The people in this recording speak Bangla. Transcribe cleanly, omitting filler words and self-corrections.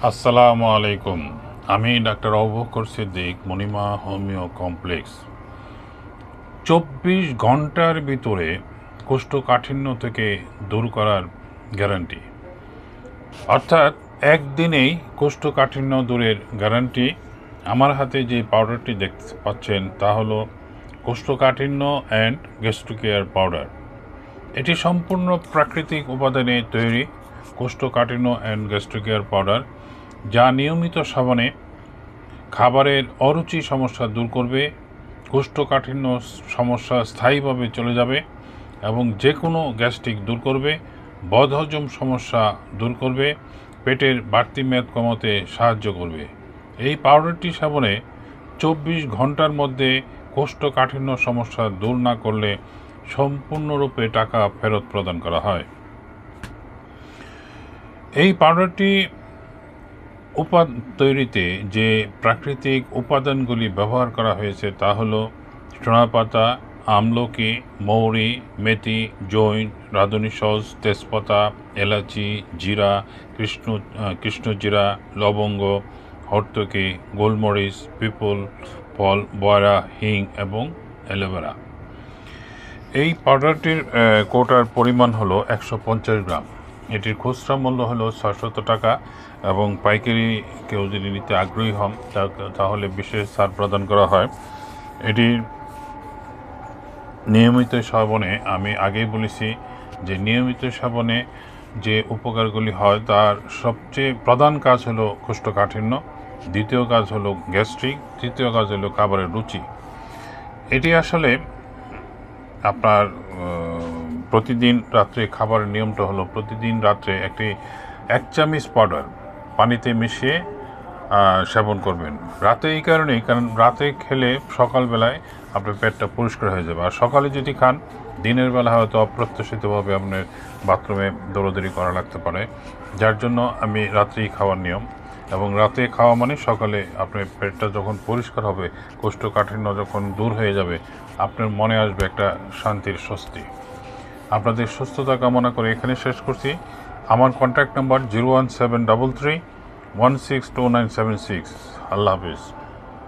আসসালামু আলাইকুম। আমি doctor অবুবকর Siddique, Monima homeo complex. 24 ঘন্টার ভিতরে কোষ্ঠকাঠিন্য থেকে দূর করার গ্যারান্টি, অর্থাৎ একদিনেই কোষ্ঠকাঠিন্য দূরের গ্যারান্টি। আমার হাতে যে পাউডারটি দেখতে পাচ্ছেন তা হলো কোষ্ঠকাঠিন্য অ্যান্ড গ্যাস্ট্রোকেয়ার পাউডার। এটি সম্পূর্ণ প্রাকৃতিক উপাদানে তৈরি কোষ্ঠকাঠিন্য অ্যান্ড গ্যাস্ট্রোকেয়ার পাউডার, যা নিয়মিত সেবনে খাবারের অরুচি সমস্যা দূর করবে, কোষ্ঠকাঠিন্য সমস্যা স্থায়ীভাবে চলে যাবে এবং যে কোনো গ্যাস্ট্রিক দূর করবে, বদহজম সমস্যা দূর করবে, পেটের বাড়তি মেদ কমাতে সাহায্য করবে। এই পাউডারটি সেবনে 24 ঘন্টার মধ্যে কোষ্ঠকাঠিন্য সমস্যা দূর না করলে সম্পূর্ণরূপে টাকা ফেরত প্রদান করা হয়। এই পাউডারটি তৈরিতে যে প্রাকৃতিক উপাদানগুলি ব্যবহার করা হয়েছে তা হলো সোনাপাতা, আমলকি, মৌরি, মেথি, জৈন, রাঁধুনি সস, তেজপাতা, এলাচি, জিরা, কৃষ্ণজিরা, লবঙ্গ, হর্তকি, গোলমরিচ, পিপল, ফল, বয়রা, হিং এবং অ্যালোভেরা। এই পাউডারটির কোটার পরিমাণ হলো 150 গ্রাম। এটির খুচরা মূল্য হলো 600 টাকা এবং পাইকারি কেউ যদি নিতে আগ্রহী হন তাহলে বিশেষ ছাড় প্রদান করা হয়। এটির নিয়মিত সেবনে, আমি আগেই বলেছি যে নিয়মিত সেবনে যে উপকারগুলি হয় তার সবচেয়ে প্রধান কাজ হলো কোষ্ঠকাঠিন্য, দ্বিতীয় কাজ হলো গ্যাস্ট্রিক, তৃতীয় কাজ হলো খাবারের রুচি। এটি আসলে আপনার প্রতিদিন রাত্রে খাবারের নিয়মটা হলো প্রতিদিন রাত্রে এক চামচ পাউডার পানিতে মিশিয়ে সেবন করবেন রাতে। কারণ রাতে খেলে সকালবেলায় আপনার পেটটা পরিষ্কার হয়ে যাবে। আর সকালে যদি খান, দিনের বেলা হয়তো অপ্রত্যাশিতভাবে আপনার বাথরুমে দৌড়াদৌড়ি করা লাগতে পারে, যার জন্য আমি রাত্রেই খাওয়ার নিয়ম। এবং রাতে খাওয়া মানে সকালে আপনার পেটটা যখন পরিষ্কার হবে, কোষ্ঠকাঠিন্য যখন দূর হয়ে যাবে, আপনার মনে আসবে একটা শান্তির স্বস্তি। আপনাদের সুস্থতা কামনা করে এখানে শেষ করছি। আমার কন্ট্যাক্ট নাম্বার 01733 162976। আল্লাহ হাফিজ।